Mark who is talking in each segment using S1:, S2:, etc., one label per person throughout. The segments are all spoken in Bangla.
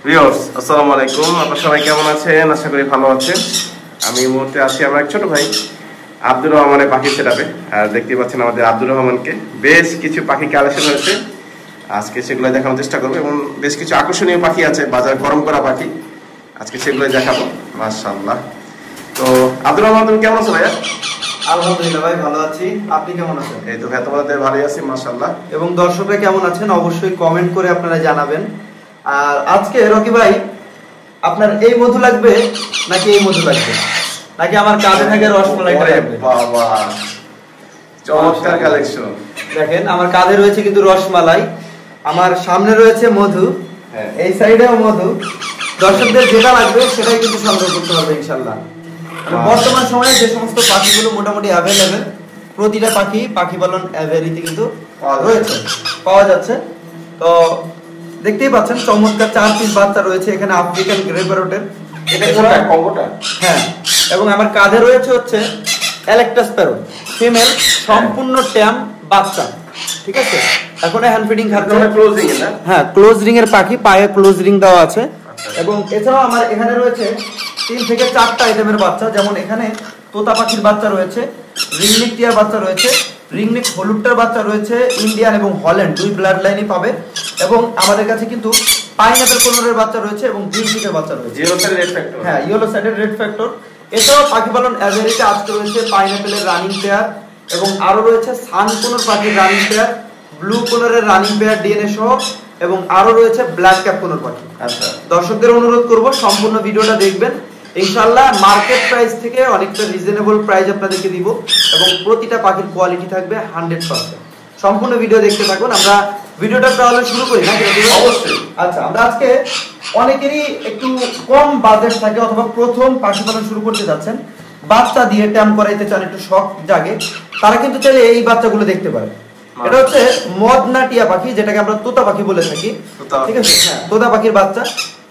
S1: ভিউয়ার্স আসসালামু আলাইকুম, আপনারা সবাই কেমন আছেন? আশা করি ভালো আছেন। আমি এই মুহূর্তে আছি আমার এক ছোট ভাই আব্দুর রহমানের পাখি সেটআপে। আর দেখতে পাচ্ছেন আমাদের আব্দুর রহমানকে। বেশ কিছু পাখি কালেকশন হয়েছে, আজকে সেগুলো দেখানোর চেষ্টা করবো এবং বেশ কিছু আকর্ষণীয় পাখি আছে, বাজার গরম করা পাখি, আজকে সেগুলো দেখাবো। মাশাআল্লাহ। তো আব্দুর রহমান, তুমি কেমন আছো ভাইয়া?
S2: আলহামদুলিল্লাহ ভাই, ভালো আছি। আপনি কেমন আছেন?
S1: এই তো ভাই, তোমাদের ভালোই আছি মাশাআল্লাহ।
S2: এবং দর্শকরা কেমন আছেন অবশ্যই কমেন্ট করে আপনারা জানাবেন। আর আজকে রকি ভাই, আপনার এই মধু লাগবে নাকি এই মধু লাগবে, নাকি আমার কাঁধে থাকে রসমালাইটা লাগবে?
S1: বাবা, চমৎকার কালেকশন।
S2: দেখেন আমার কাঁধে রয়েছে কিন্তু রসমালাই, আমার সামনে রয়েছে মধু, এই সাইডেও মধু। দর্শকদের যেটা লাগবে সেটাই কিন্তু সংগ্রহ করতে হবে ইনশাআল্লাহ। বর্তমান সময়ে যে সমস্ত পাখিগুলো মোটামুটি অ্যাভেলেবেল, প্রতিটা পাখি পালন অ্যাভেলিতে কিন্তু রয়েছে, পাওয়া যাচ্ছে। তো দেখতেই পাচ্ছেন চমৎকার 4 পিস বাচ্চা রয়েছে এখানে আফ্রিকান গ্রে প্যারটের।
S1: এটা কোনটা? কঙ্গোটা?
S2: হ্যাঁ, এবং আমার কাঁধে রয়েছে হচ্ছে অ্যালেক্টাস প্যারট ফিমেল, সম্পূর্ণ ট্যাম বাচ্চা। ঠিক আছে, এখন হ্যান্ড ফিডিং খাচ্ছে।
S1: ক্লোজ রিং না? হ্যাঁ,
S2: ক্লোজ রিং এর পাখি, পায়ে ক্লোজ রিং দেওয়া আছে। এবং এছাড়াও আমার এখানে রয়েছে 3 থেকে 4টা আইটেমের বাচ্চা, যেমন এখানে তোতা পাখির বাচ্চা রয়েছে, রিংনেক টিয়ার বাচ্চা রয়েছে, রিংনেক হলুদটার বাচ্চা রয়েছে, ইন্ডিয়ান এবং হল্যান্ড দুই ব্লাড লাইনই পাবে। এবং আমাদের কাছে কিন্তু পাইনাপল কোনরের বাচ্চা রয়েছে এবং গ্রিন চিকের বাচ্চা রয়েছে।
S1: ইয়েলো সাইডের রেড ফ্যাক্টর।
S2: হ্যাঁ, ইয়েলো সাইডের রেড ফ্যাক্টর। এছাড়াও পাখি পালন অ্যাভারেজে আজকে রয়েছে পাইনাপলের রানিং পেয়ার, এবং আরো রয়েছে সান কোনর পাখির রানিং পেয়ার, ব্লু কোনরের রানিং পেয়ার ডিএনএ সহ, এবং আরো রয়েছে ব্ল্যাক ক্যাপ কোনর পাখি। আচ্ছা, দর্শকদের অনুরোধ করব সম্পূর্ণ ভিডিওটা দেখবেন। ইনশাআল্লাহ মার্কেট প্রাইস থেকে অনেকটা রিজনেবল প্রাইস আপনাদেরকে দিব, এবং প্রতিটা পাখির কোয়ালিটি থাকবে 100%। সম্পূর্ণ ভিডিও দেখতে থাকুন। আমরা ভিডিওটা তাহলে শুরু করি নাকি?
S1: অবশ্যই।
S2: আচ্ছা, আমরা আজকে অনেকেরই একটু কম বাজেট থাকে অথবা প্রথম পাখি পালন শুরু করতে যাচ্ছেন, বাচ্চা দিয়ে ট্যাম করাইতে চান, একটু শখ জাগে, তারা কিন্তু চাইলে এই বাচ্চাগুলো দেখতে পারে। এটা হচ্ছে মদনা টিয়া পাখি, যেটাকে আমরা তোতা পাখি বলে থাকি। ঠিক আছে, হ্যাঁ, তোতা পাখির বাচ্চা।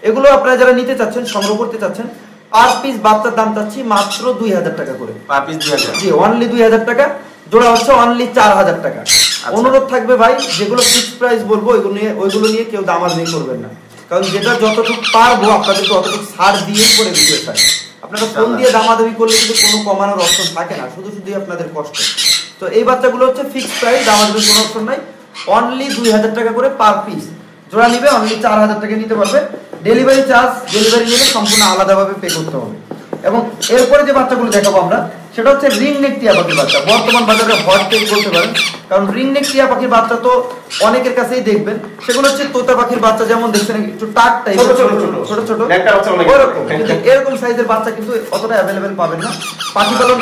S2: এগুলো আপনারা যারা নিতে চাচ্ছেন, সংগ্রহ করতে চাচ্ছেন, পার পিস বাচ্চার দাম চাচ্ছি মাত্র 2000 টাকা করে।
S1: Per piece 2000?
S2: জি, অনলি 2000 টাকা। জোড়া হচ্ছে অনলি 4000 টাকা। অনুরোধ থাকবে ভাই, যেগুলো ফিক্সড প্রাইস বলবো ওইগুলো নিয়ে কেউ দামাদামি করবেন না, কারণ যেটা যতটুকু পারবো আপনাদেরকে অতটুকু ছাড় দিয়ে করে দিতে চাই। আপনারা ফোন দিয়ে দামাদামি করলে কিন্তু কোনো কমানোর অপশন থাকে না, শুধু আপনাদের কষ্ট। তো এই বাচ্চাগুলো হচ্ছে ফিক্সড প্রাইস, দামাদামির কোনো অপশন নাই। অনলি 2000 টাকা করে পার পিস। জোড়া নিবে অনলি 4000 টাকা নিতে পারবে। ডেলিভারি চার্জ, ডেলিভারি নিলে সম্পূর্ণ আলাদাভাবে পে করতে হবে। এবং এরপরে যে বাচ্চাগুলো দেখাবো আমরা, সেটা হচ্ছে রিং নেক টিয়া পাখির বাচ্চা। বর্তমান বাজারে হট কেক বলতে পারেন, কারণ রিং নেক টিয়া পাখির বাচ্চা তো অনেকের কাছেই দেখবেন। সেগুলো হচ্ছে তোতা পাখির বাচ্চা, যেমন দেখছেন একটু টাক টাইপের, ছোট ছোট এরকম সাইজের বাচ্চা কিন্তু অতটা অ্যাভেলেবেল পাবেন না। পাখি পালন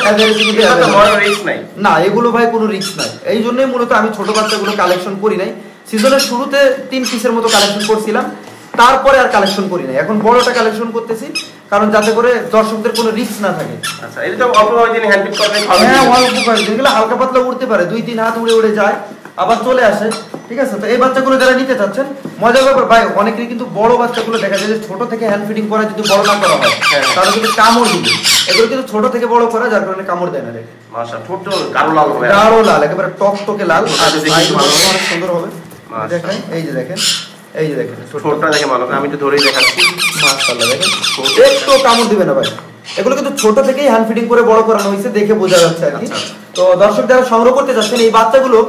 S2: না, এগুলো ভাই কোনো রিস্ক নাই। এই জন্যই মূলত আমি ছোট বাচ্চাগুলো কালেকশন করি নাই। সিজনের শুরুতে 3 পিসের মতো কালেকশন করছিলাম, তারপরে আর কালেকশন করি নাই। এখন বড়টা কালেকশন করতেছি, কারণ যাতে করে দর্শকদের কোনো রিস্ক না থাকে।
S1: আচ্ছা, এটা তো অল্প কয়েকদিন হ্যান্ড পিক করলে ভালো।
S2: হ্যাঁ, অল্প কয়েকদিন, এগুলো হালকা পাতলা উড়তে পারে, 2-3 হাত উড়ে যায়, আবার চলে আসে। ঠিক আছে, তো এই বাচ্চাগুলো যারা নিতে চাচ্ছেন, মজার ব্যাপার ভাই, অনেকেরই কিন্তু বড় বাচ্চাগুলো দেখা যায় যে ছোট থেকে হ্যান্ড ফিডিং করা যদি বড় না করা হয় তাহলে কিন্তু কামড় দিবে। এগুলো কিন্তু ছোট থেকে বড় করা, যার কারণে কামড় দেয় না। দেখে
S1: মাশাআল্লাহ, ঠোঁট গাঢ় লাল হবে,
S2: গাঢ় লাল, একেবারে টকটকে লাল, আর অনেক সুন্দর হবে। দেখেন, এই যে দেখেন, এই যে দেখেন
S1: ঠোঁটটা দেখে ভালো, আমি একটু ধরেই দেখাচ্ছি।
S2: মাশাআল্লাহ, দেখেন একটু কামড় দিবে না ভাই। এগুলো কিন্তু ছোট থেকেই হ্যান্ড ফিডিং করে বড় করানো হয়েছে, দেখে বোঝা যাচ্ছে আর কি। তো দর্শক যারা সংগ্রহ করতে যাচ্ছেন, এই বাচ্চাগুলো,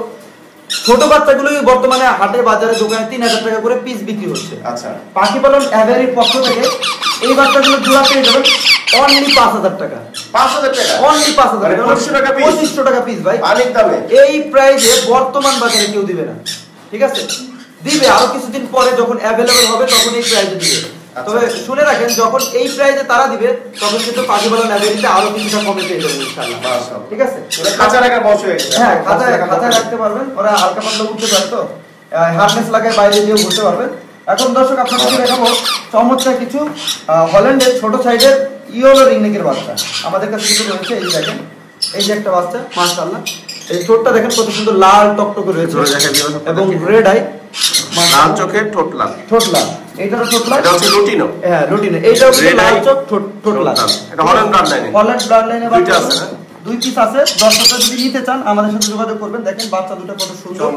S2: ছোট বাচ্চাগুলোই বর্তমানে হাটে বাজারে দোকানে 3000 টাকা করে পিস বিক্রি হচ্ছে।
S1: আচ্ছা,
S2: পাখি পালন অ্যাভারেজ পক্ষ থেকে এই বাচ্চাগুলো জোড়া পেয়ে যাবেন অনলি 5000 টাকা।
S1: 5000 টাকা?
S2: অনলি 5000 টাকা, 2500 টাকা পিস ভাই।
S1: অনেক দামে।
S2: এই প্রাইসে বর্তমান বাজারে কেউ দিবে না। ঠিক আছে, দিবে আরো কিছুদিন পরে, যখন অ্যাভেলেবল হবে তখন এই প্রাইসে দিবে। তবে শুনে রাখেন, যখন এই প্রাইসে তারা দিবে তখন কিন্তু পাখি পালন অ্যাভারেজে আরো কিছুটা কমে পেয়ে যাবেন ইনশাআল্লাহ। মাশাআল্লাহ, ঠিক আছে।
S1: খাঁচা রাখার বসে হয়ে গেছে।
S2: হ্যাঁ, খাঁচায় রাখতে পারবেন, ওরা হালকা পাতলা উঠতে পারে, তো হারনেস লাগায় বাইরে দিয়ে ঘুরতে পারবেন। এখন দর্শক আপনাদের দেখাবো চমৎকার কিছু হল্যান্ডের ছোট সাইজের ইয়েলো রিংনেকের বাচ্চা। আমাদের কাছে কিছু রয়েছে, এই দেখেন, এই যে একটা বাচ্চা, মাশাআল্লাহ। এই ঠোঁটটা দেখেন কত সুন্দর লাল টকটকে রয়েছে, এবং রেড আই,
S1: লাল চোখের ঠোঁট লাল,
S2: ঠোঁট লাল। এইটারও ঠোঁট লাল,
S1: এটা হচ্ছে লুটিনো।
S2: হ্যাঁ, লুটিনো। এইটাও লাল চোখ, ঠোঁট লাল।
S1: এটা হল্যান্ড ব্লাড লাইনে,
S2: হল্যান্ড ব্লাড লাইনে
S1: দুইটা আছে না?
S2: 2 পিস আছে। দর্শকরা যদি নিতে চান আমাদের সাথে যোগাযোগ করবেন। দেখেন বাচ্চা দুটো কত সুন্দর।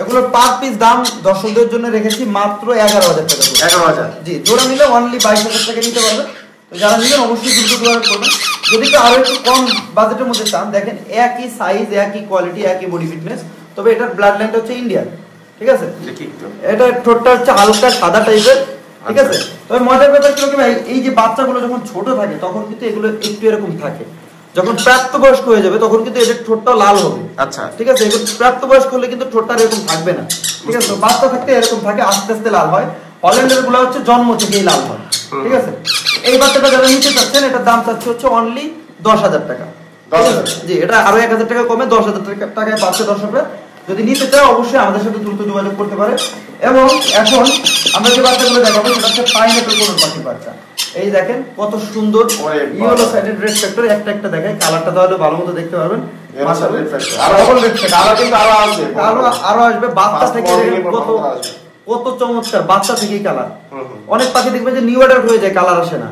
S2: এগুলোর পার পিস দাম দর্শকদের জন্য রেখেছি মাত্র 11,000 টাকা।
S1: 11,000
S2: জি, জোড়া নিলে অনলি 22,000 টাকা নিতে পারবেন। তো যারা নিবেন অবশ্যই দ্রুত যোগাযোগ করবেন। যদি কেউ আরো একটু কম বাজেটের মধ্যে চান, দেখেন একই সাইজ, একই কোয়ালিটি, একই বডি ফিটনেস, তবে এটার ব্লাড লাইনটা হচ্ছে ইন্ডিয়ান। ঠিক আছে, এটা ঠোঁটটা হচ্ছে হালকা সাদা টাইপের। ঠিক আছে, তবে মজার ব্যাপার কি ভাই, এই যে বাচ্চাগুলো যখন ছোট থাকে তখন কিন্তু এগুলো একটু এরকম থাকে। যখন প্রাপ্তবয়স্ক হয়ে যাবে তখন কিন্তু এদের ঠোঁটটা লাল হবে।
S1: আচ্ছা,
S2: ঠিক আছে, এগুলো প্রাপ্তবয়স্ক হলে কিন্তু ঠোঁটটা এরকম থাকবে না। ঠিক আছে, বাচ্চা থাকতে এরকম থাকে, আস্তে আস্তে লাল হয়। হল্যান্ডের গুলো হচ্ছে জন্ম থেকেই লাল হয়। ঠিক আছে, এই বাচ্চাটা যারা নিতে চাচ্ছেন এটার দাম চাচ্ছে হচ্ছে অনলি 10,000 টাকা। জি, এটা আরো 1,000 টাকা কমে 10,000 টাকায় পাচ্ছে দর্শকরা। যদি নিতে চায় অবশ্যই আমাদের সাথে দ্রুত যোগাযোগ করতে পারে। এবং এখন আমরা যে বাচ্চাগুলো দেখাবো সেটা হচ্ছে পাইনাপল কোন পাখির বাচ্চা। এই দেখেন কত সুন্দর ইয়েলো সাইডেড রেড ফ্যাক্টর। একটা একটা দেখাই, কালারটা তাহলে ভালো মতো দেখতে পারবেন। আরো আসবে বাচ্চা থেকে, কত চমৎকার বাচ্চা থেকেই কালার। অনেক পাখি দেখবে যে নিউ অ্যাডাল্ট হয়ে যায়, কালার আসে না,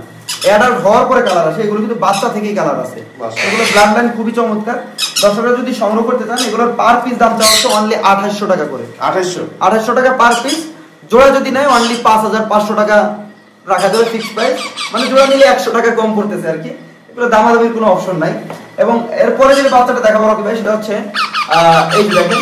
S2: অ্যাডাল্ট হওয়ার পরে কালার আসে। এগুলো কিন্তু বাচ্চা থেকেই কালার আসে। এগুলো ব্লাড লাইন খুবই চমৎকার। দর্শকরা যদি সংগ্রহ করতে চান এগুলোর পার পিস দাম চাওয়া হচ্ছে অনলি 2800 টাকা করে। 2800 টাকা পার পিস। জোড়া যদি নেয় অনলি 5,500 টাকা রাখা যাবে ফিক্সড প্রাইস। মানে জোড়া নিলে 100 টাকা কম পড়তেছে আর কি। এগুলো দামাদামির কোনো অপশন নাই। এবং এরপরে যে বাচ্চাটা দেখাবো রাখি ভাই সেটা হচ্ছে এই যে দেখেন,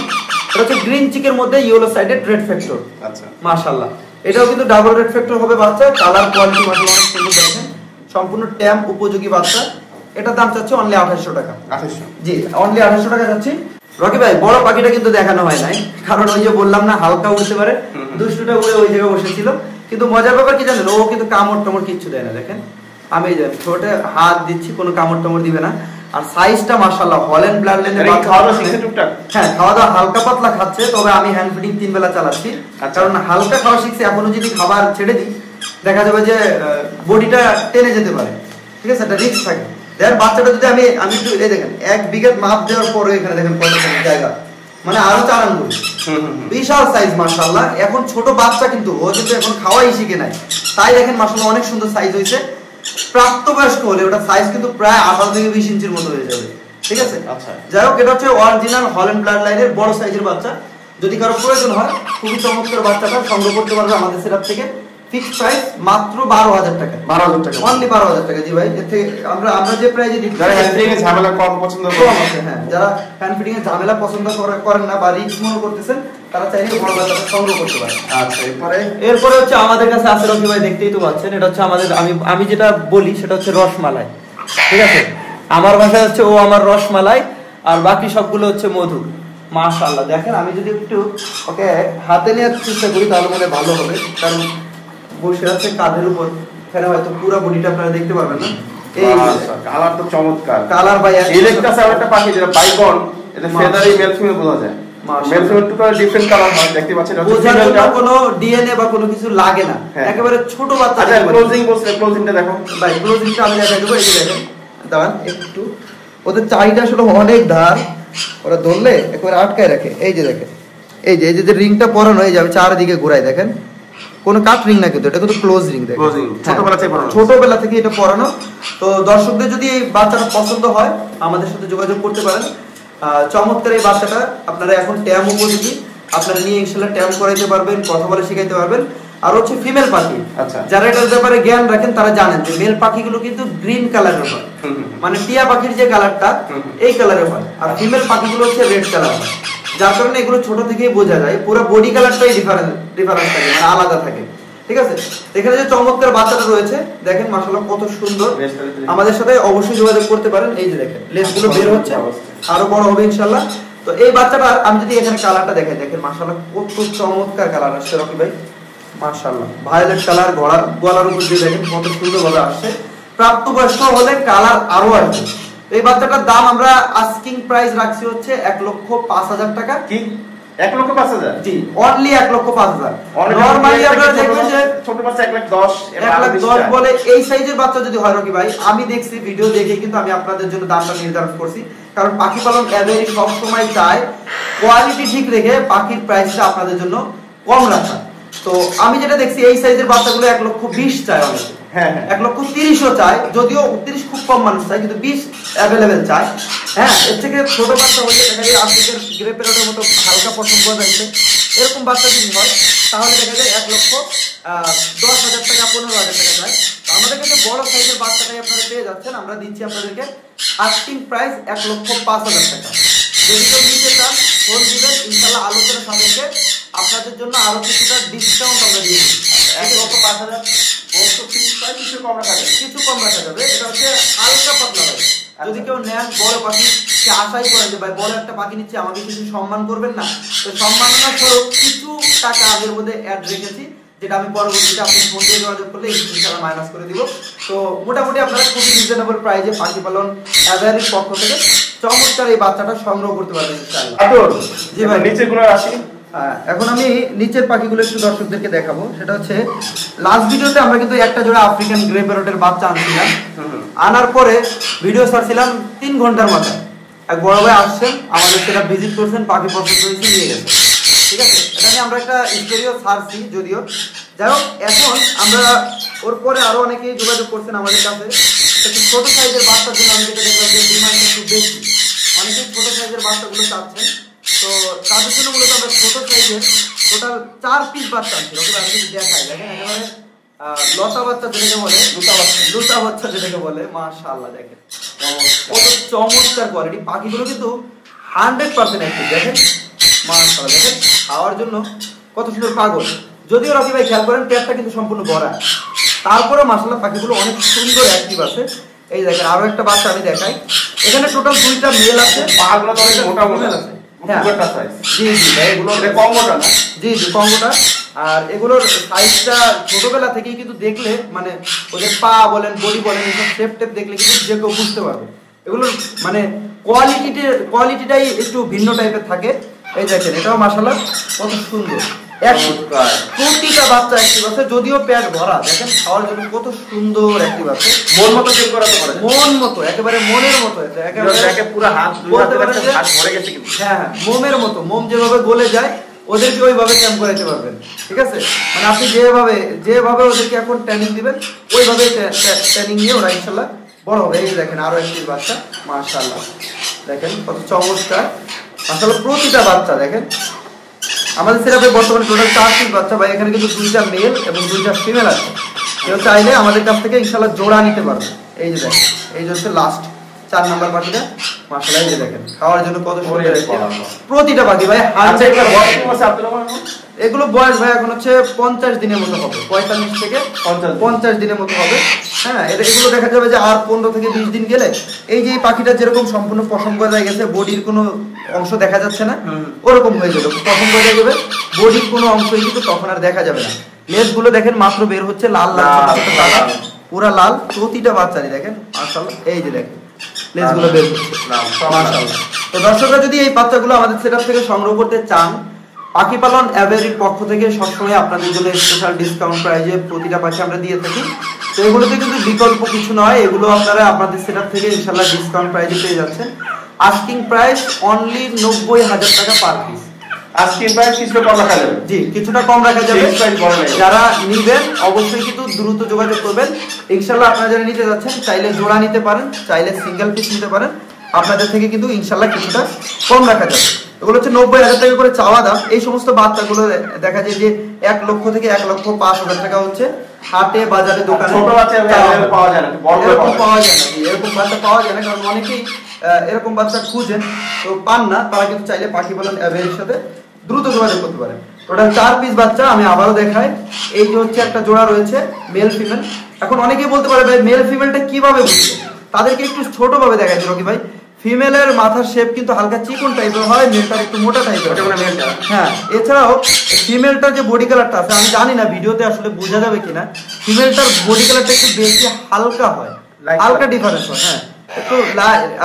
S2: এটা হচ্ছে গ্রিন চিকের মধ্যে ইয়েলো সাইডেড রেড ফ্যাক্টর। আচ্ছা, মাশাআল্লাহ, এটাও কিন্তু ডাবল রেড ফ্যাক্টর হবে বাচ্চা। কালার কোয়ালিটি মাশাআল্লাহ অনেক সুন্দর। দেখেন সম্পূর্ণ ট্যাম্প উপযোগী বাচ্চা। এটার দাম চাচ্ছে অনলি 2800 টাকা। 2800, জি অনলি 2800 টাকা যাচ্ছে। রকি ভাই বড় পাখিটা কিন্তু দেখানো হয় নাই, কারণ ওই যে বললাম না হালকা উঠতে পারে, দুষ্টুটা উড়ে ওই জায়গায় বসেছিল। কিন্তু মজার ব্যাপার কি জানেন, ও কিন্তু কামড় টামড় কিচ্ছু দেয় না। দেখেন আমি এই যে ছোটে হাত দিচ্ছি, কোনো কামড় টামড় দিবে না। আর সাইজটা মাশাআল্লাহ হল্যান্ড ব্লাড লাইনের। হ্যাঁ, খাওয়া দাওয়া হালকা পাতলা খাচ্ছে, তবে আমি হ্যান্ড ফিডিং 3 বেলা চালাচ্ছি। কারণ হালকা খাওয়া শিখছে, এখনো যদি খাবার ছেড়ে দিই দেখা যাবে যে বডিটা টেনে যেতে পারে। ঠিক আছে, একটা রিস্ক থাকে। দেখেন বাচ্চাটা যদি আমি একটু এই দেখেন 1 বিঘা মাপ দেওয়ার পরে এখানে দেখেন কত জায়গা, মানে আরো 4 আঙ্গুল, বিশাল সাইজ মাশাআল্লাহ। এখন ছোট বাচ্চা কিন্তু ও কিন্তু এখন খাওয়াই শিখে নাই, তাই দেখেন মাশাআল্লাহ অনেক সুন্দর সাইজ হয়েছে। প্রাপ্তবয়স্ক হলে ওটা সাইজ কিন্তু প্রায় 18 থেকে 20 ইঞ্চির মতো হয়ে যাবে। ঠিক আছে, আচ্ছা, যাই হোক এটা হচ্ছে অরিজিনাল হল্যান্ড ব্লাড লাইনের বড় সাইজের বাচ্চা। যদি কারো প্রয়োজন হয় খুবই চমৎকার বাচ্চাটা সংগ্রহ করতে পারবে আমাদের সেটআপ থেকে। ফিক্সড প্রাইস মাত্র 12,000 টাকা। 12,000 টাকা, অনলি 12,000 টাকা। জি ভাই, এর থেকে আমরা যে প্রাইসে দিচ্ছি, যারা হ্যান্ড ফিডিং এর ঝামেলা কম পছন্দ করেন, হ্যাঁ যারা হ্যান্ড ফিডিং এর ঝামেলা পছন্দ করেন না বা রিস্ক মনে করতেছেন, তারা চাইলে বড় বাচ্চাটা সংগ্রহ করতে পারেন। আচ্ছা, এরপরে হচ্ছে আমাদের কাছে আছে রকি ভাই, দেখতেই তো পাচ্ছেন, এটা হচ্ছে আমাদের আমি যেটা বলি সেটা হচ্ছে রসমালাই। ঠিক আছে, আমার ভাষা হচ্ছে ও আমার রসমালাই, আর বাকি সবগুলো হচ্ছে মধু। মাশাআল্লাহ, দেখেন আমি যদি একটু ওকে হাতে নেওয়ার চেষ্টা করি তাহলে মনে ভালো হবে, কারণ বসে আছে কাঁধের উপর, এখানে হয়তো পুরো বডিটা আপনারা দেখতে পারবেন না। এই কালার তো চমৎকার কালার ভাই। ইলেকট্রাস আর একটা পাখি যেটা বাইগন, এটা ফেদারি মেল ফিমেল বোঝা যায়। Male female two different colour হয়, দেখতে পাচ্ছেন। বোঝার জন্য কোনো ডিএনএ বা কোনো কিছু লাগে না, একেবারে ছোট বাচ্চা। আচ্ছা, ক্লোজিং বলছে, ক্লোজিংটা দেখো ভাই। ক্লোজিংটা আমি দেখাই দেবো, এই যে দেখেন, দাঁড়ান একটু, ওদের চাহিদা আসলে অনেক ধার, ওরা ধরলে একেবারে আটকায় রাখে। এই যে দেখেন, এই যে রিংটা পরানো, এই যে আমি চারদিকে ঘুরাই, দেখেন কোনো কাট রিং না, কিন্তু এটা কিন্তু ক্লোজ রিং। দেখেন ছোটবেলা থেকে এটা পরানো। তো দর্শকদের যদি এই বাচ্চাটা পছন্দ হয় আমাদের সাথে যোগাযোগ করতে পারেন। চমৎকার এই বাচ্চাটা আপনারা এখন ট্যাম উপযোগী, আপনারা নিয়ে ইনশাআল্লাহ ট্যাম করাইতে পারবেন, কথা বলে শিখাইতে পারবেন। আর হচ্ছে ফিমেল পাখি, যারা এটার ব্যাপারে জ্ঞান রাখেন তারা জানেন যে মেল পাখিগুলো কিন্তু গ্রিন কালারের হয়, মানে টিয়া পাখির যে কালারটা এই কালারের হয়, আর ফিমেল পাখিগুলো হচ্ছে রেড কালার হয়। যার কারণে এগুলো ছোট থেকেই বোঝা যায়, পুরো বডি কালারটাই ডিফারেন্স থাকে, মানে আলাদা থাকে। ঠিক আছে, এখানে যে চমৎকার বাচ্চাটা রয়েছে দেখেন মাশাআল্লাহ কত সুন্দর। আমাদের সাথে অবশ্যই যোগাযোগ করতে পারেন। এই যে দেখেন লেজগুলো বের হচ্ছে, আরো বড় হবে ইনশাআল্লাহ। তো এই বাচ্চাটা আমি যদি এখানে কালারটা দেখাই, দেখেন মাশাআল্লাহ কত চমৎকার কালার আসছে রকি ভাই, মাশাআল্লাহ ভায়োলেট কালার। গলার উপর দিয়ে দেখেন কত সুন্দর ভাবে আসছে। প্রাপ্তবয়স্ক হলে কালার আরো আসবে। এই বাচ্চাটার দাম আমরা আস্কিং প্রাইস রাখছি হচ্ছে 1,05,000 টাকা। কি 1,05,000? জি, অনলি 1,05,000। নরমালি আপনারা দেখবেন যে ছোট বাচ্চা 1,10,000 বলে। এই সাইজের বাচ্চা যদি হয় রকি ভাই, আমি দেখছি ভিডিও দেখে কিন্তু আমি আপনাদের জন্য দামটা নির্ধারণ করছি, কারণ পাখি পালন এভারেজ সব সময় চায় কোয়ালিটি ঠিক রেখে পাখির প্রাইসটা আপনাদের জন্য কম রাখা। তো আমি যেটা দেখছি এই সাইজের বাচ্চাগুলো 1,20,000 চায় অনেক।
S1: হ্যাঁ
S2: 1,30,000 চায়, যদিও 30 খুব কম মানুষ চায়, কিন্তু 20 অ্যাভেলেবেল চায়। হ্যাঁ, এর থেকে ছোট বাচ্চা হলে দেখা যায় আফ্রিকার গ্রে প্যারটের মতো হালকা পছন্দ করা যাচ্ছে, এরকম বাচ্চা যদি হয় তাহলে দেখা যায় 1,10,000 টাকা 15,000 টাকা চায়। আমাদের কাছে বড় সাইজের বাচ্চাটাই আপনারা পেয়ে যাচ্ছেন। আমরা দিচ্ছি আপনাদেরকে আস্কিং প্রাইস 1,05,000 টাকা। যদি কেউ নিতে চান ফোন দিবেন, ইনশাআল্লাহ আলোচনা সাপেক্ষে আপনাদের জন্য আরো কিছুটা ডিসকাউন্ট আমরা দিয়ে দিই।
S1: 1,05,000 কিছু কম রাখা যাবে,
S2: কিছু কম রাখা যাবে। এটা হচ্ছে হালকা পাতলা ভাই। যদি কেউ নেন বড় পাখি, সে আশাই করেন যে ভাই বড় একটা পাখি নিচ্ছে, আমাকে কিছু সম্মান করবেন না, তো সম্মাননা স্বরূপ কিছু টাকা আগের মধ্যে অ্যাড রেখেছি, যেটা আমি পরবর্তীতে আপনি ফোন দিয়ে যোগাযোগ করলে ইনশাআল্লাহ মাইনাস করে দিব। তো মোটামুটি আপনারা খুবই রিজনেবল প্রাইসে পাখি পালন এভারের পক্ষ থেকে চমৎকার এই বাচ্চাটা সংগ্রহ করতে পারবেন ইনশাআল্লাহ।
S1: জি ভাই, নিচে গুলো আসি।
S2: এখন আমি নিচের পাখিগুলো একটু দর্শকদেরকে দেখাবো। সেটা হচ্ছে লাস্ট ভিডিওতে আমরা কিন্তু একটা জোড়া আফ্রিকান গ্রে প্যারটের বাচ্চা আনছিলাম, আনার পরে ভিডিও ছাড়ছিলাম 3 ঘন্টার মাথায় এক বড় ভাই আসছেন, আমাদের সেটা ভিজিট করছেন, পাখি পছন্দ হয়েছে, নিয়ে গেছে। ঠিক আছে, এটা নিয়ে আমরা একটা স্টোরিও ছাড়ছি যদিও। যাই হোক, এখন আমরা ওর পরে আরো অনেকেই যোগাযোগ করছেন আমাদের কাছে একটু ছোট সাইজের বাচ্চার জন্য। আমি যেটা দেখলাম যে ডিমান্ড একটু বেশি, অনেকেই ছোট সাইজের বাচ্চাগুলো চাচ্ছেন, তো তাদের জন্য মূলত আমরা ছোট সাইজের টোটাল 4 পিস বাচ্চা আনছি। ওকে আমি যদি দেখাই, দেখেন একেবারে লতা বাচ্চা যেটাকে বলে, লুটা বাচ্চা যেটাকে বলে, মাশাআল্লাহ দেখেন কত চমৎকার কোয়ালিটি। পাখিগুলো কিন্তু 100% অ্যাক্টিভ, দেখেন মাশাআল্লাহ, দেখেন খাওয়ার জন্য কত সুন্দর পাগল। যদিও রকি ভাই খেয়াল করেন পেটটা কিন্তু সম্পূর্ণ ভরা, তারপরে মাশাআল্লাহ পাখিগুলো অনেক সুন্দর অ্যাক্টিভ আছে। এই দেখেন আরো একটা বাচ্চা আমি দেখাই, এখানে টোটাল 2টা মেল আছে,
S1: পাগুলো তো অনেক মোটা মোটা আছে।
S2: হ্যাঁ জি জি ভাই, এগুলো
S1: কম মোটা না,
S2: জি জি কম মোটা। আর এগুলোর সাইজটা ছোটবেলা থেকেই কিন্তু দেখলে মানে ওদের পা বলেন বডি বলেন এইসব শেপ টেপ দেখলে কিন্তু যে কেউ বুঝতে পারবে। এগুলোর মানে কোয়ালিটিটাই একটু ভিন্ন টাইপের থাকে। এই দেখেন এটাও মাশাআল্লাহ কত সুন্দর, প্রতিটা বাচ্চা অ্যাক্টিভ আছে, যদিও পেট ভরা, দেখেন খাওয়ার জন্য কত সুন্দর অ্যাক্টিভ আছে।
S1: মন মতো চেক করাতে পারে,
S2: মন মতো, একেবারে মনের মতো, একেবারে
S1: পুরো হাত ভরে গেছে কিন্তু।
S2: হ্যাঁ হ্যাঁ, মোমের মতো, মোম যেভাবে গলে যায় ওদেরকে ওইভাবে ক্যাম্প করাতে পারবেন। ঠিক আছে, মানে আপনি যেভাবে ওদেরকে এখন ট্রেনিং দিবেন ওইভাবে ট্রেনিং নিয়ে ওরা ইনশাআল্লাহ বড় হবে। এই দেখেন আরো একটি বাচ্চা, মাশাআল্লাহ দেখেন কত চমৎকার। মাশাআল্লাহ প্রতিটা বাচ্চা দেখেন, আমাদের সেটাপে বর্তমানে টোটাল 4 পিস বাচ্চা ভাই। এখানে কিন্তু 2টা মেল এবং 2টা ফিমেল আছে। কেউ চাইলে আমাদের কাছ থেকে ইনশাআল্লাহ জোড়া নিতে পারবে। এই যে দেখেন, এই যে হচ্ছে লাস্ট 4 নাম্বার পাখিটা, মাশাআল্লাহ এই যে দেখেন খাওয়ার জন্য কত সুন্দর প্রতিটা পাখি ভাই। এগুলো বয়স ভাই এখন হচ্ছে 50 দিনের মতো হবে, 45 থেকে 50 দিনের মতো হবে। হ্যাঁ, এগুলো দেখা যাবে যে আর 15 থেকে 20 দিন গেলে এই যে পাখিটা যেরকম সম্পূর্ণ পশম গজায় গেছে, বডির কোনো অংশ দেখা যাচ্ছে না, ওরকম হয়ে যাবে। পশম গজায় যাবে, বডির কোনো অংশই কিন্তু তখন আর দেখা যাবে না। লেজগুলো দেখেন মাত্র বের হচ্ছে, লাল লাল পুরা লাল, প্রতিটা বাচ্চারই দেখেন মাশাআল্লাহ। এই যে দেখেন লেজগুলো বের হচ্ছে মাশাআল্লাহ। তো দর্শকরা যদি এই বাচ্চাগুলো আমাদের সেটআপ থেকে সংগ্রহ করতে চান, পাখি পালন এভারির পক্ষ থেকে সবসময় আপনাদের জন্য স্পেশাল ডিসকাউন্ট প্রাইজে প্রতিটা পাখি আমরা দিয়ে থাকি। তো এগুলোতে কিন্তু বিকল্প কিছু নয়, এগুলো আপনারা আপনাদের সেটআপ থেকে ইনশাআল্লাহ ডিসকাউন্ট প্রাইজে পেয়ে যাচ্ছেন। আস্কিং প্রাইস অনলি 90,000 টাকা পার পিস।
S1: আস্কিং প্রাইস কিছুটা কম রাখা যাবে,
S2: জি কিছুটা কম রাখা যাবে। যারা নিবেন অবশ্যই কিন্তু দ্রুত যোগাযোগ করবেন। ইনশাআল্লাহ আপনারা যারা নিতে যাচ্ছেন চাইলে জোড়া নিতে পারেন, চাইলে সিঙ্গেল পিস নিতে পারেন, আপনাদের থেকে কিন্তু ইনশাআল্লাহ কিছুটা কম রাখা যাবে। এগুলো হচ্ছে 90,000 টাকা করে চাওয়া দাম। এই সমস্ত বাচ্চাগুলো দেখা যায় যে 1 লক্ষ থেকে 1,05,000 টাকা হচ্ছে হাটে বাজারে দোকানে।
S1: ছোট বাচ্চা পাওয়া যায় না, বড়
S2: পাওয়া যায় না, এরকম বাচ্চা পাওয়া যায় না, কারণ অনেকেই এরকম বাচ্চা খুঁজেন তো পান না, তারা কিন্তু চাইলে পাখি পালন এভারের সাথে দ্রুত যোগাযোগ করতে পারে। টোটাল 4 পিস বাচ্চা আমি আবারও দেখাই। এই যে হচ্ছে একটা জোড়া রয়েছে মেল ফিমেল। এখন অনেকেই বলতে পারে ভাই মেল ফিমেলটা কিভাবে বুঝবে, তাদেরকে একটু ছোট ভাবে দেখাই দিল কি ভাই। ফিমেলের মাথার শেপ কিন্তু হালকা চিকন টাইপের হয়, মেলটার একটু মোটা টাইপের। হ্যাঁ, এছাড়াও ফিমেলটার যে বডি কালারটা আছে, আমি জানি না ভিডিওতে আসলে বোঝা যাবে কিনা, ফিমেলটার বডি কালারটা একটু বেশি হালকা হয়, হালকা ডিফারেন্স হয়। হ্যাঁ একটু,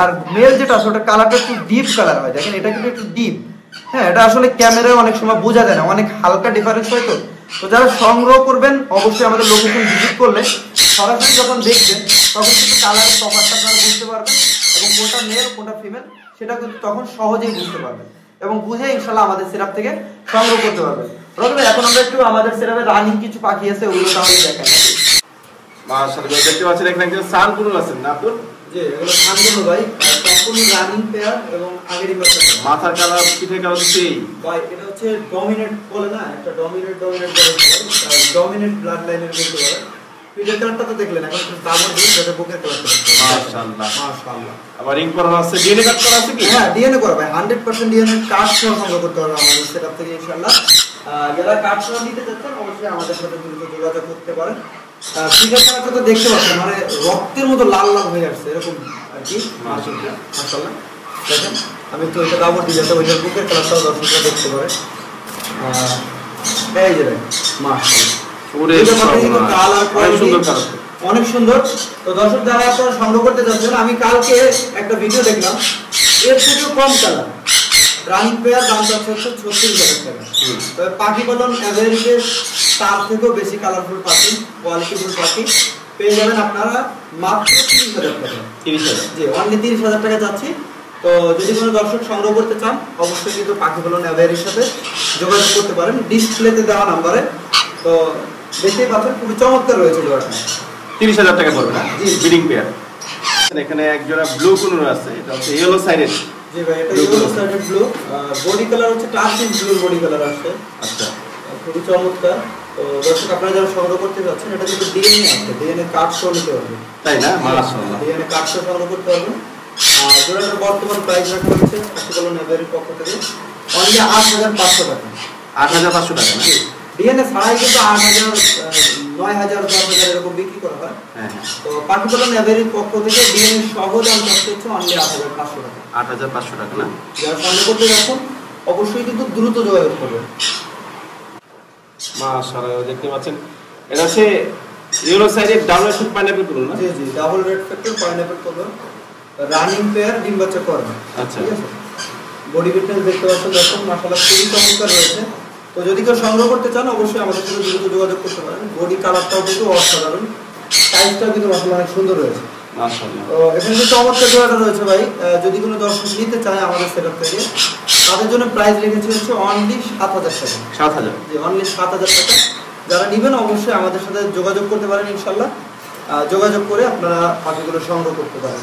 S2: আর মেল যেটা আছে ওটা কালারটা একটু ডিপ কালার হয়, দেখেন এটা কিন্তু একটু ডিপ। হ্যাঁ, এটা আসলে ক্যামেরায় অনেক সময় বোঝা যায় না, অনেক হালকা ডিফারেন্স হয়। তো যারা সংগ্রহ করবেন অবশ্যই আমাদের লোকেশন ভিজিট করলে সরাসরি যখন দেখবেন তখন কিন্তু কালারের তফাৎটা আপনারা বুঝতে পারবেন, এবং কোনটা মেল কোনটা ফিমেল সেটা কিন্তু তখন সহজেই বুঝতে পারবেন, এবং বুঝে ইনশাআল্লাহ আমাদের সেটআপ থেকে সংগ্রহ করতে পারবেন। রবি ভাই, এখন আমরা একটু আমাদের সেটআপে রানিং কিছু পাখি আছে ওগুলো তাহলে দেখেন।
S1: মাশাআল্লাহ দেখতে পাচ্ছেন এখানে একটা সানকুনুর আছে না আব্দুল?
S2: জি এগুলো সানকুনুর ভাই, সম্পূর্ণ রানিং পেয়ার এবং আগেরই বাচ্চা।
S1: মাথার কালার পিঠের কালার সেই
S2: ভাই এটা হচ্ছে ডমিনেট বলে না, একটা ডমিনেট বলে, ডমিনেট ব্লাড লাইনের বলতে পারে। পিঠের কালারটা তো দেখলেন, এখন একটু দাবর দিন যেটা বুকের কালারটা।
S1: মাশাআল্লাহ
S2: মাশাআল্লাহ।
S1: আবার রিং করা আছে, ডিএনএ কাট করা আছে কি?
S2: হ্যাঁ ডিএনএ করা ভাই, 100% ডিএনএ কার্ড সহ সংগ্রহ করতে পারবেন আমাদের সেটআপ থেকে ইনশাআল্লাহ। যারা কার্ড সহ নিতে চাচ্ছেন অবশ্যই আমাদের সাথে দ্রুত যোগাযোগ করতে পারেন। পিঠের কালারটা তো দেখতে পাচ্ছেন মানে রক্তের মতো লাল লাল হয়ে আসছে এরকম আর কি। মাশাআল্লাহ দেখেন, আমি তো এটা দাবর দিই যাতে ওইটার বুকের কালারটাও দর্শকরা দেখতে পারে। এই যে মাশাআল্লাহ অনেক সুন্দর। তো দর্শক যারা আপনারা সংগ্রহ করতে যাচ্ছেন, আমি কালকে একটা ভিডিও দেখলাম, এর থেকেও কম কালার রানিং পেয়ার দাম হচ্ছে 36,000 টাকা। তবে পাখি পালন এভারেজে তার থেকেও বেশি কালারফুল পাখি, কোয়ালিটিফুল পাখি পেয়ে যাবেন আপনারা মাত্র 30,000 টাকা। 30,000? জি অনলি 30,000 টাকা যাচ্ছি। তো যদি কোনো দর্শক সংগ্রহ করতে চান অবশ্যই কিন্তু পাখি পালন এভারেজের সাথে যোগাযোগ করতে পারেন ডিসপ্লেতে দেওয়া নাম্বারে। তো দেখতেই পাচ্ছেন খুবই চমৎকার রয়েছে জোড়াটা।
S1: 30,000 টাকা পড়বে না? জি ব্রিডিং পেয়ার। এখানে এক জোড়া ব্লু কুনুর আছে, এটা হচ্ছে ইয়েলো সাইডেড।
S2: জি ভাই এটা yellow sided blue, body colour হচ্ছে টার্কিশ ব্লু বডি কালার আছে। আচ্ছা খুবই চমৎকার। তো দর্শক আপনারা যারা সংগ্রহ করতে যাচ্ছেন এটা কিন্তু ডিএনএ আছে, ডিএনএ কার্ড সহ নিতে পারবেন। তাই না? মাশাআল্লাহ ডিএনএ কার্ড সহ সংগ্রহ করতে পারবেন। জোড়াটার বর্তমান প্রাইস রাখা হচ্ছে পাখিপালন এভারেজ পক্ষ থেকে অনলি 8,500 টাকা। 8,500 টাকা না? ডিএনএ ছাড়াই কিন্তু 8,000, 9,000, 10,000 এরকম বিক্রি করা হয়। হ্যাঁ হ্যাঁ। তো পাখিপালন এভারেজ পক্ষ থেকে ডিএনএ সহ দাম হচ্ছে অনলি 8,500 টাকা। 8,500 টাকা না? যারা সংগ্রহ করতে যাচ্ছেন অবশ্যই কিন্তু দ্রুত যোগাযোগ করবেন।
S1: মাশাআল্লাহ দেখতে পাচ্ছেন এটা হচ্ছে yellow sided double red pineapple conure না?
S2: জি জি double red factor pineapple conure running pair ডিম বাচ্চা করে।
S1: আচ্ছা
S2: ঠিক আছে। বডি ফিটনেস দেখতে পাচ্ছেন দর্শক মাশাআল্লাহ খুবই চমৎকার রয়েছে। তো যদি কেউ সংগ্রহ করতে চান অবশ্যই আমাদের সাথে দ্রুত যোগাযোগ করতে পারেন। বডি কালারটাও কিন্তু অসাধারণ, সাইজটাও কিন্তু মাশাআল্লাহ অনেক সুন্দর রয়েছে। মাশাআল্লাহ। তো এখানে যে চমৎকার জোড়াটা রয়েছে ভাই, যদি কোনো দর্শক নিতে চায় আমাদের সেটআপ থেকে তাদের জন্য প্রাইস রেখেছি হচ্ছে অনলি 7,000 টাকা। 7,000? জি অনলি 7,000 টাকা। যারা নেবেন অবশ্যই আমাদের সাথে যোগাযোগ করতে পারেন ইনশাআল্লাহ। যোগাযোগ করে আপনারা পাখিগুলো সংগ্রহ করতে পারেন।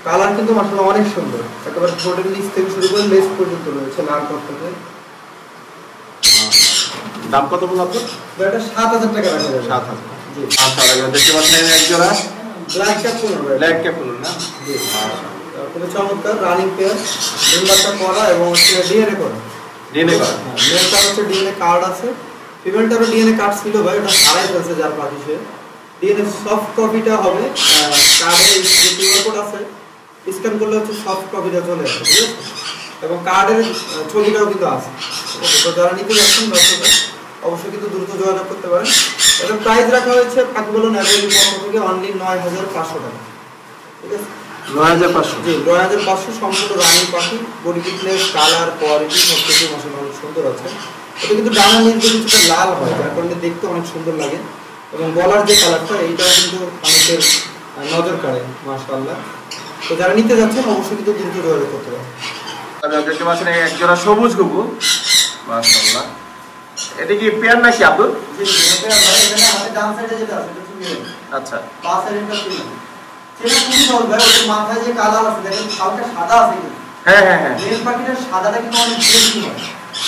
S2: কালার কিন্তু মাশাআল্লাহ অনেক সুন্দর, একেবারে ঠোঁটের নিচ থেকে শুরু করে লেজ পর্যন্ত রয়েছে লাল টকটকে।
S1: দাম কত বললেন আপনি?
S2: এটা 7,000 টাকা রাখা যাবে।
S1: 7,000? জি মাশাআল্লাহ দেখতে পাচ্ছেন এক জোড়া
S2: ব্ল্যাক ক্যাপ কুনুর।
S1: ব্ল্যাক ক্যাপ কুনুর না?
S2: জি মাশাআল্লাহ খুবই চমৎকার রানিং পেয়ার, ডিম বাচ্চা করা এবং হচ্ছে ডিএনএ করা। ডিএনএ করা? হ্যাঁ মেলটা হচ্ছে ডিএনএ কার্ড আছে, ফিমেলটারও ডিএনএ কার্ড ছিল ভাই, ওটা হারাই ফেলছে যার পাখি সে। ডিএনএ সফট কপিটা হবে, কার্ডে যে কিউআর কোড আছে স্ক্যান করলে হচ্ছে সফট কপিটা চলে আসবে। ঠিক আছে। এবং কার্ডের ছবিটাও কিন্তু আছে। তো যারা নিতে যাচ্ছেন দর্শকরা অবশ্যই কিন্তু দ্রুত যোগাযোগ করতে পারেন। এটা প্রাইস রাখা হয়েছে পাখিপালন এভারেজ পক্ষ থেকে অনলি 9,500 টাকা। ঠিক আছে।
S1: 9,500? জি
S2: 9,500 সম্পূর্ণ রানিং পাখি, বডি ফিটনেস কালার কোয়ালিটি সবকিছু মাশাআল্লাহ অনেক সুন্দর আছে। এটা কিন্তু ডানা নিচ দিয়ে কিছুটা লাল হয়, যার কারণে দেখতে অনেক সুন্দর লাগে। এবং গলার যে কালারটা এইটাও কিন্তু অনেকের নজর কাড়ে মাশাআল্লাহ। তো যারা নিতে যাচ্ছেন অবশ্যই কিন্তু দ্রুত যোগাযোগ করতে পারেন।
S1: আপনারা দেখতে পাচ্ছেন এক জোড়া সবুজ গুগু মাশাআল্লাহ। এটা কি পেয়ার নাকি আব্দুল?
S2: জি পেয়ার ভাই। এখানে আমাদের ডান সাইডে যেটা আছে এটা তুমি
S1: আচ্ছা
S2: বাঁ সাইডেটা তুমি সেটা খুবই সহজ ভাই। ওই মাথায় যে কালার আছে দেখেন হালকা সাদা আছে কিন্তু।
S1: হ্যাঁ হ্যাঁ হ্যাঁ
S2: মেল পাখিটার সাদাটা কিন্তু অনেক বেশি হয়,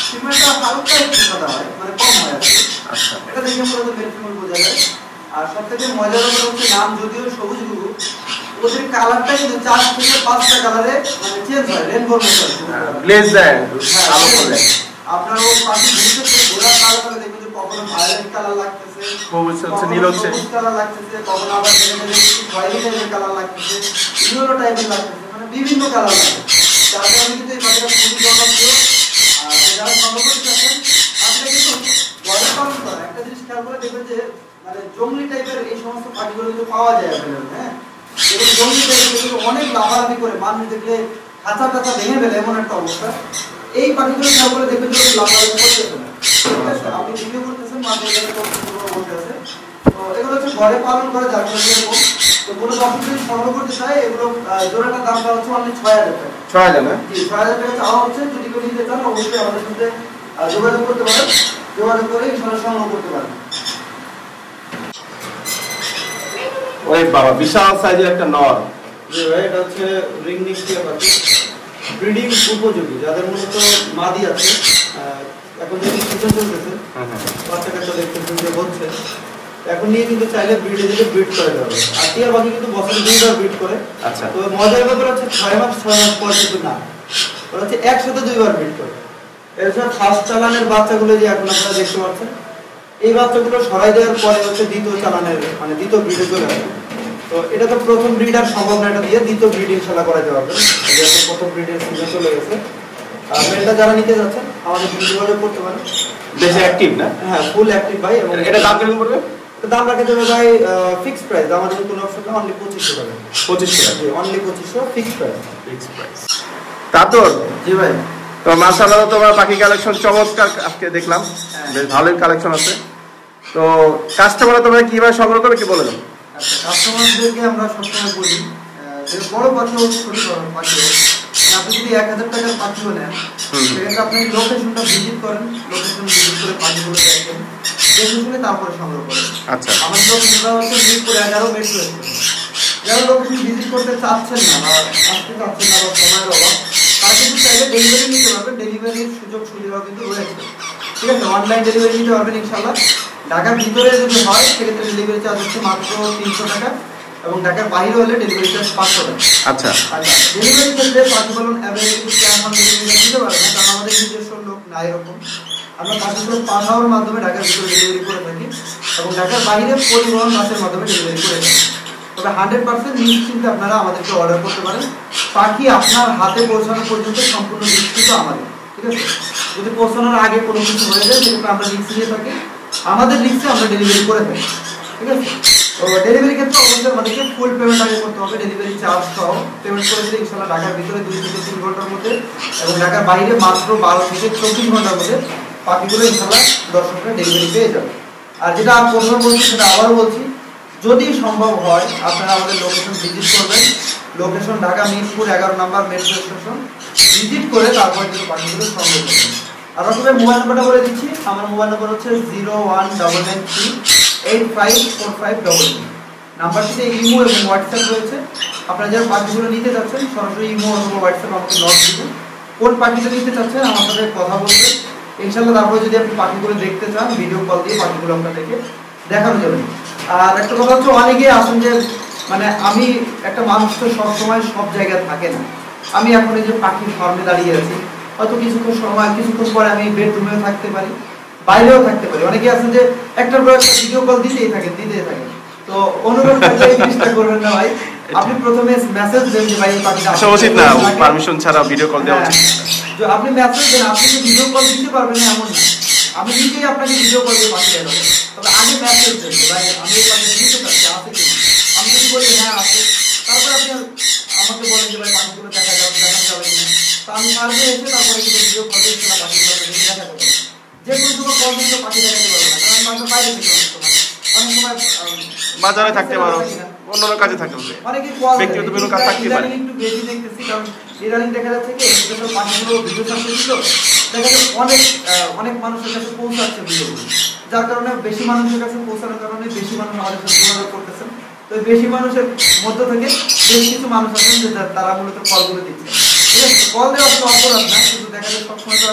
S2: ফিমেলটা হালকা একটু সাদা হয়, মানে কম হয়। আচ্ছা এটা দেখে পুরো মেল ফিমেল বোঝা যায়। আর সবথেকে মজার ব্যাপার হচ্ছে নাম যদিও সবুজ গুগু, ওদের কালারটা কিন্তু 4 থেকে 5টা কালারে মানে চেঞ্জ হয়, রেনবোর মতো
S1: গ্লেজ দেয় আলো করে।
S2: আপনারা ও পাখি বুঝতে গোলা কালার দেখবেন যে কখনো ভায়োলেট কালার লাগতেছে,
S1: হচ্ছে নীল হচ্ছে,
S2: সবুজ কালার লাগতেছে, কখনো আবার খয়েরি টাইপের কালার লাগতেছে, ইয়েলো টাইপের লাগতেছে, মানে বিভিন্ন কালার লাগে। যার কারণে কিন্তু এই পাখিটা খুবই জনপ্রিয়। আর যারা সংগ্রহ করতে চাচ্ছেন আপনি কিন্তু বড় পালন করেন একটা জিনিস খেয়াল করে দেখবেন যে মানে জংলি টাইপের এই সমস্ত পাখিগুলো কিন্তু পাওয়া যায় আপনাদের। হ্যাঁ এবং জংলি টাইপের কিন্তু অনেক লাফালাফি করে মানুষ দেখলে খাঁচা টাচা ভেঙে ফেলে এমন একটা অবস্থা। এই পাখিগুলো খেয়াল করে দেখবেন যে লাফালাফি করতেছে না। ঠিক আছে। আপনি ভিডিও করতেছেন মাঝে বসে আছে, তো এগুলো হচ্ছে ঘরে পালন করে যার কারণে এরকম। তো কোনো দর্শক যদি সংগ্রহ করতে চায় এগুলো জোড়াটার দামটা হচ্ছে অনলি 6,000 টাকা। 6,000 না? জি 6,000 টাকা চাওয়া হচ্ছে। যদি কেউ নিতে চান অবশ্যই আমাদের সাথে যোগাযোগ করতে পারেন, যোগাযোগ করে ইনশাআল্লাহ সংগ্রহ করতে পারেন।
S1: ওই বাবা বিশাল সাইজের একটা নর।
S2: জি ভাই, এটা হচ্ছে রিং নেক টিয়া পাখি, ব্রিডিং উপযোগী, যাদের মূলত মাদি আছে। এখন যদি সিজন চলতেছে, বাচ্চা কাচ্চা দেখতেছেন যে হচ্ছে, এখন নিয়ে কিন্তু চাইলে ব্রিডে দিলে ব্রিড করে যাবে। আর টিয়া পাখি কিন্তু বছরে 2বার ব্রিড করে।
S1: আচ্ছা,
S2: তো মজার ব্যাপার হচ্ছে 6 মাস পর কিন্তু না, ওরা হচ্ছে একসাথে 2বার ব্রিড করে। এছাড়া ফার্স্ট চালানের বাচ্চাগুলো যে এখন আপনারা দেখতে পাচ্ছেন, এই বাচ্চাগুলো সরাই দেওয়ার পরে হচ্ছে দ্বিতীয় চালানের মানে দ্বিতীয় ব্রিডে চলে আসে। তো এটা তো প্রথম ব্রিড আর সম্ভব না, এটা দিয়ে দ্বিতীয় ব্রিড ইনশাআল্লাহ করা যাবে। যেহেতু প্রথম ব্রিডের সিজন চলে গেছে, আর মেলটা যারা নিতে যাচ্ছেন আমাদের যোগাযোগ করতে পারেন।
S1: বেশি অ্যাক্টিভ না?
S2: হ্যাঁ, ফুল অ্যাক্টিভ ভাই। এবং
S1: এটা দাম কেমন পড়বে?
S2: দাম রাখা যাবে ভাই ফিক্সড প্রাইস, আমাদের কোনো অপশন না, অনলি 2500 টাকা।
S1: 2500 টাকা?
S2: জি, only 2500 fixed price.
S1: Fixed price. তারপর
S2: জি ভাই,
S1: তো মাশাআল্লাহ তোমার পাখি কালেকশন চমৎকার আজকে দেখলাম, বেশ ভালোই কালেকশন আছে। তো কাস্টমাররা তোমরা কিভাবে সংগ্রহ করে কি বলে দাও?
S2: আচ্ছা, কাস্টমারদেরকে আমরা সবসময় বলি যে বড় পাখি হোক ছোট পাখি হোক, আপনি যদি 1000 টাকার পাখিও নেন, সেক্ষেত্রে আপনি লোকেশনটা ভিজিট করেন, লোকেশন ভিজিট করে পাখিগুলো দেখেন, দেখে শুনে তারপরে সংগ্রহ করেন।
S1: আচ্ছা,
S2: আমাদের লোকেশনটা হচ্ছে মিরপুর 11 মেট্রো স্টেশন। যারা লোকেশন ভিজিট করতে চাচ্ছেন না বা আসতে চাচ্ছেন না বা সময়ের অভাব, তারা কিন্তু চাইলে ডেলিভারি নিতে পারবেন। ডেলিভারির সুযোগ সুবিধাও কিন্তু রয়েছে, ঠিক আছে? অনলাইন ডেলিভারি নিতে পারবেন ইনশাআল্লাহ। ঢাকার ভিতরে যদি হয় সেক্ষেত্রে ডেলিভারি চার্জ হচ্ছে মাত্র 300 টাকা, এবং ঢাকার বাইরে হলে ডেলিভারি চার্জ 500 টাকা।
S1: আচ্ছা,
S2: ডেলিভারি ক্ষেত্রে পাখি পালন অ্যাভেলেবল ক্যাশ অন ডেলিভারি দিতে পারবেন না, কারণ আমাদের নিজস্ব লোক না এরকম। আমরা পাখিগুলো পাঠানোর মাধ্যমে ঢাকার ভিতরে ডেলিভারি করে থাকি, এবং ঢাকার বাইরে পরিবহন বাসের মাধ্যমে ডেলিভারি করে থাকি। তবে 100% নিশ্চিন্তে আপনারা আমাদেরকে অর্ডার করতে পারেন। পাখি আপনার হাতে পৌঁছানো পর্যন্ত সম্পূর্ণ নিশ্চিত আমাদের, ঠিক আছে? যদি পৌঁছানোর আগে কোনো কিছু হয়ে যায় সেক্ষেত্রে আমরা রিস্ক নিয়ে থাকি, আমাদের রিস্কে আমরা ডেলিভারি করে থাকি, ঠিক আছে? তো ডেলিভারি ক্ষেত্রে অবশ্যই আমাদেরকে ফুল পেমেন্ট আগে করতে হবে, ডেলিভারি চার্জ সহ পেমেন্ট করে দিলে ইনশাআল্লাহ ঢাকার ভিতরে 2 থেকে 3 ঘন্টার মধ্যে, এবং ঢাকার বাইরে মাত্র 12 থেকে 24 ঘন্টার মধ্যে পাখিগুলো ইনশাআল্লাহ দর্শকরা ডেলিভারি পেয়ে যাবে। আর যেটা প্রথমে বলছি সেটা আবারও বলছি, যদি সম্ভব হয় আপনারা আমাদের লোকেশন ভিজিট করবেন। লোকেশন ঢাকা মিরপুর 11 নম্বর মেট্রো স্টেশন ভিজিট করে তারপর কিন্তু পাখিগুলো সংগ্রহ করবেন। আর আসলে মোবাইল নাম্বারটা বলে দিচ্ছি, আমার মোবাইল নাম্বার হচ্ছে 01993854522। নাম্বারটিতে ইমো এবং হোয়াটসঅ্যাপ রয়েছে। আপনারা যারা পাখিগুলো নিতে চাচ্ছেন সরাসরি ইমো অথবা হোয়াটসঅ্যাপ আমাকে নক দিবেন, কোন পাখিটা নিতে চাচ্ছেন আমার সাথে কথা বলবেন ইনশাআল্লাহ। তারপরে যদি আপনি পাখিগুলো দেখতে চান, ভিডিও কল দিয়ে পাখিগুলো আপনাদেরকে দেখানো যাবে। আর একটা কথা হচ্ছে, অনেকে আসেন যে মানে আমি একটা মানুষ তো সবসময় সব জায়গায় থাকে না, আমি এখন এই যে পাখির ফার্মে দাঁড়িয়ে আছি, হয়তো কিছুক্ষণ পরে আমি বেডরুমেও থাকতে পারি, বাইরেও থাকতে পারি। অনেকে আছেন যে একটার পর একটা ভিডিও কল দিতেই থাকেন। তো অনুরোধ করতে এই জিনিসটা করবেন না ভাই, আপনি প্রথমে মেসেজ দেন যে ভাই এই পাখিটা
S1: উচিত না, পারমিশন ছাড়া ভিডিও কল দেওয়া উচিত।
S2: তো আপনি মেসেজ দেন, আপনি কি ভিডিও কল দিতে পারবেন না এমন না, আমি নিজেই আপনাকে ভিডিও কল দিয়ে পাঠিয়ে দেবো। তবে আগে মেসেজ দেন ভাই আমি এই পাখিটা নিতে চাচ্ছি, আছে কি? আমি যদি বলি হ্যাঁ আছে, তারপরে আপনি আমাকে বলেন যে ভাই পাখিগুলো দেখানো যাবে কিনা, তো আমি পারবে এসে তারপরে কিন্তু ভিডিও কল দিয়ে সেটা পাখিগুলো দেখাতে পারবো। যে কোনো কল দিয়ে পাখি দেখাতে পারবো না, কারণ আমি বাইরে থেকে অনেক সময়
S1: বাজারে থাকতে পারো, অন্য কাজে থাকতে পারো,
S2: অনেকে কল
S1: ব্যক্তিগত বিভিন্ন কাজ থাকতে পারে।
S2: একটু বেশি দেখতেছি, কারণ ইদানিং দেখা যাচ্ছে কি যেসব পাখিগুলো ভিডিও ছাড়তে দিল, দেখা যাচ্ছে অনেক মানুষের কাছে পৌঁছাচ্ছে ভিডিওগুলো, যার কারণে বেশি মানুষের কাছে পৌঁছানোর কারণে বেশি মানুষ আমাদের সাথে যোগাযোগ করতেছেন। তো বেশি মানুষের মধ্য থেকে বেশ কিছু মানুষ আছেন যে তারা মূলত কলগুলো দিচ্ছে, ঠিক আছে? কল দেওয়া তো অপরাধ না, কিন্তু দেখা যাচ্ছে সবসময় তো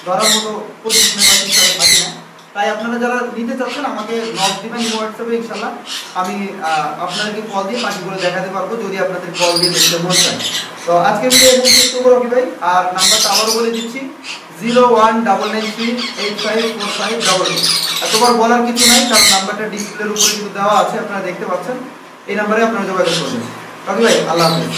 S2: ধরার মতো প্রতিষ্ঠানের হিসাবে থাকি না। তাই আপনারা যারা নিতে চাচ্ছেন আমাকে নক দিবেন হোয়াটসঅ্যাপে, ইনশাআল্লাহ আমি আপনাদেরকে কল দিয়ে পাখিগুলো দেখাতে পারবো যদি আপনাদের কল দিয়ে দেখতে মন চায়। তো আজকে ভিডিও এখানে শেষ করবো রকি ভাই, আর নাম্বারটা আবারও বলে দিচ্ছি 01993854522। এতবার বলার কিছু নাই, কারণ নাম্বারটা ডিসপ্লের উপরে কিন্তু দেওয়া আছে, আপনারা দেখতে পাচ্ছেন। এই নাম্বারে আপনারা যোগাযোগ করবেন। রকি ভাই, আল্লাহ হাফেজ।